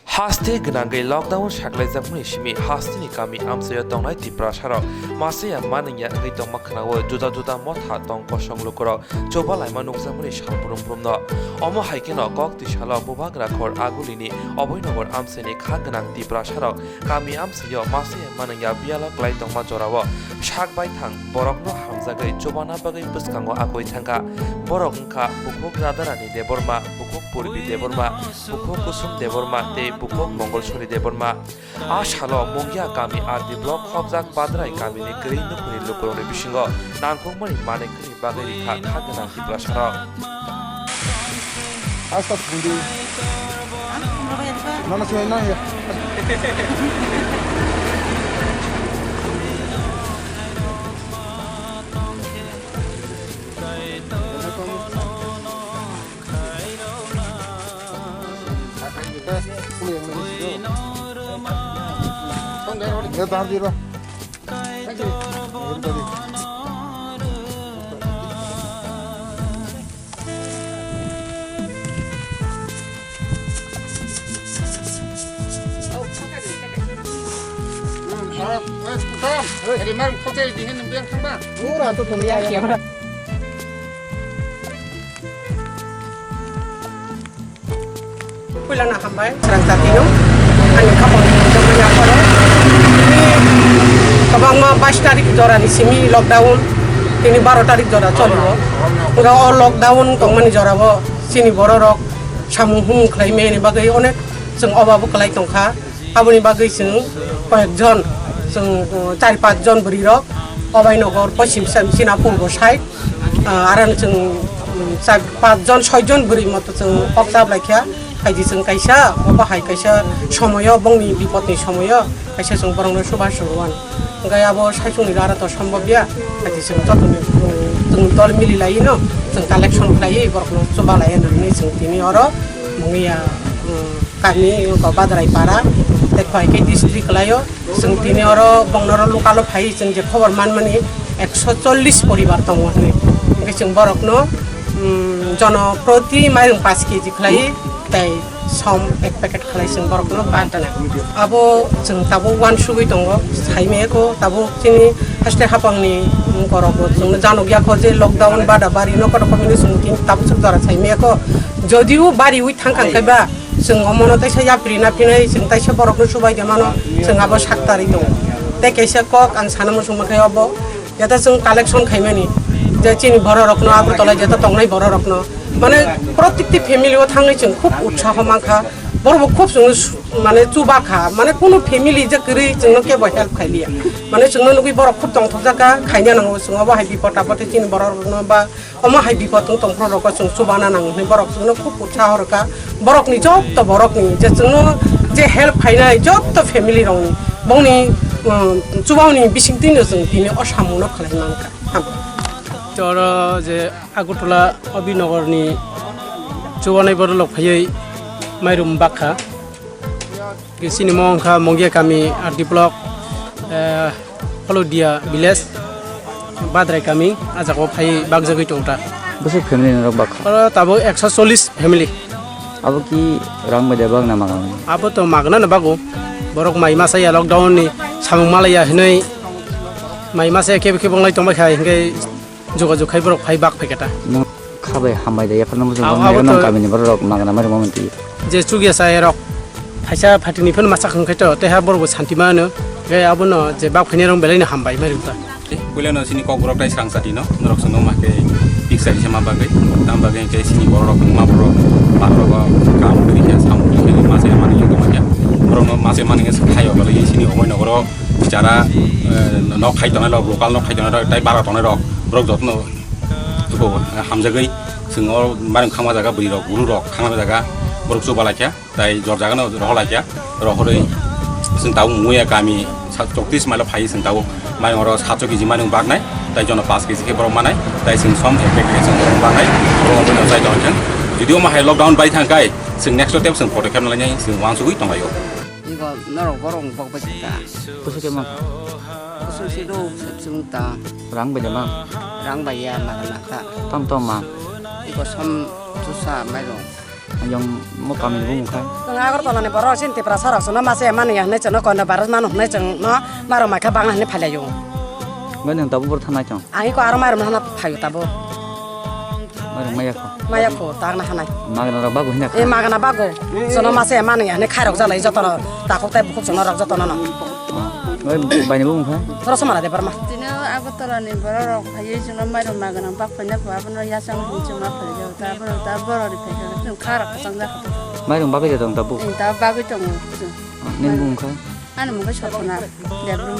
Haste genangai lockdown shaklai zamuni shimi haste ni kami amsaya tongnai tipra sharo masaya maninya ngai tong makhnawo juda motha tong kosong lokoro choba laima nokjamuni shalpurum prumno omo haikeno kok ti shala bubag rakhor agulini oboinogor amseni khagnang tipra sharo kami amsayo masaya maninya biala klai tongma jorawo shak bai thang borokno hamjagai chobana bagai puskango akoi thangka borok ongkha bukuk radarani deborma bukuk purbi deborma bukuk kusum deborma te bukuk mongolsori deborma ashalo mongya kami ardi blok khobjak badrai kami ni grei nukuni lukuroni bisingo nangkongmani mane kri bagai kha khagana tipra shara Hasta fundi. Mana sih enak ya? Ya tahan dulu. Jadi mang hotel di sini biar sama. Murah tuh ya. Pulang nak hambai, serang tatino, ane kapal zaman yang pada. Ini kabang ma 22 tarik jora di sini lockdown, ini 12 tarik jora colo. Udah lockdown tong mani jora bo, sini bororok, samuhung klaim ini bagai onek, seng obabu kelai tongkha, abu ini bagai seng pekjon, seng 4-5 jon berirok, obai nogor pasim Singapura bosai, aran seng 4 jon 6 jon beri mata seng opsab laikya. Kaji seng kaisa, apa hai kaisa সময় বংনি বিপদনি সময় kaisa seng borongno subah suruan. Enggak abo saisung ni lara to সম্ভব ya. Kaji seng totoni tung tol mili lai no, seng collection lai borokno subah lai ni seng tini oro mengia kami ko badrai para dekhai ke district layo seng tini oro bongnoro lokalo phai seng je খবর manmani 140 পরিবার tongone. Enggak seng borokno জনপ্রতি মাইরং 5 KG খাই তাই সম এক packet খালাইছেন বরকনো বান্টানা আবো जों তাবো one সুগৈ দङ সাইমেको তাবো চিনি হাসতে হাপাংনি করব जों জানো গিয়া খজে লকডাউন বাডা বারি নকর কমিনি সুনকিন তাবো সদরা সাইমেको যদিও বারি উই থাंखांखायबा जों অমনো তাইসা याप्रिना फिनाय जों তাইসা বরকনো সুবাই দেমানো जों আবো 7 তারিখ दङ তাই কাইসা কক আন সানাमो सुमखाय আবो याता जों কালেকশন খাইমানি যে চিনি বড় রকনো আগু তলাই যেটা তংনাই বড় রকনো মানে প্রত্যেকটি ফ্যামিলিও থাংনাই जों খুব উৎসাহ মাখা বড় খুব जों মানে চুবাখা মানে কোন ফ্যামিলি যে করি जों কেবো হেল্প খাইলিয়া মানে जों নগি বড় খুব তংথ জায়গা খাইনা নাঙ্গো जों আবা হাই বিপদ আপতে চিনি বড় রকনো বা অমা হাই বিপদ তংথ রক जों সুবানা নাঙ্গো বড় जों খুব উৎসাহ রকা বড়কনি যত বড়কনি যে जों যে হেল্প খাইনাই যত ফ্যামিলি রংনি বংনি চুবাওনি বিসিংতিনো जों দিনে অসামুনো খালাইনাঙ্কা Cara je Agutula Abinogor ni Cuanai borolok phayai mairum bakha ke sini mongkha mongya kami ardi blok Polodia village badrai kami ajako phai bagjagoi tongta Besok family nak bakha. Para tabo 140 family Abo ki rang bade bang nama kami. abo to magna na bago borok mai masa ya lockdown ni samung malaya hinai mai masa ke bonglai tongba khai hingai যোগাযোগ খাই বরক ভাই বাক ফেকেটা Kabe hambai daya pernah musuh bang kami ni berok magana mari momenti. যে চুগিয়া চাই rock ফাইসা ফাটিনি ফেন মাছা খাইতো তেহা বরব শান্তি মানো গে আবনো যে বাক ফেনি রং বেলাইনি হামবাই মারিতা Kuliah sini kok borok dai serang sadi no, norok sono make piksa di sama bagai, tam bagai kayak sini borok ma borok, borok kamu beri ya sama beri masih mana yang kemaja, borok masih mana yang sekaya kalau di sini omoi nogoro bicara nok kai tanah lo lokal nok kai tanah lo, dai barat tanah lo, borok jatno itu hamzagai, sengor barang kama jaga beri lo, guru lo, kama jaga borok coba lagi ya, dai jor jaga no roh lagi ya, roh doi, seng tahu muya kami 34 malah phai seng tahu mai oro 7 kg mai bag nai tai jono 5 kg ke borok manai tai sing som effect ke sing borok bag nai borok mo sai don chen video ma hai lockdown bai thang kai sing next step sing photo camera lai sing wang sui tong ayo 이거 나로 borong bok bajita Besok ke mang susido sumta rang bade bang. rang baya maganata Tom mang. 이거 섬 주사 마이롱 yang mau kami bung kai Agartala ni boro sin tipra sarak sono mase man ya ne chono kono baras manu ne chong no maro maka bang ne phalayo ngan yang tabu bertanah cang ai ko aro maro na phayu tabo maya ko tang na hanai magna ra bagu hinak e magana bago sono mase man ya ne khairok jalai jotono ta ko tai bukhuk sono rak jotono no ngai bai bung kai terus mana de barma Tino Agartala ni boro phaye jono mairum magana bak phanya ko abono yasang hunjung ma phalayo ta boro ri phaya tum khara ka sangda mai dong bagu jadong tabu ta bagu tong nen bung kai anu mo ko chotona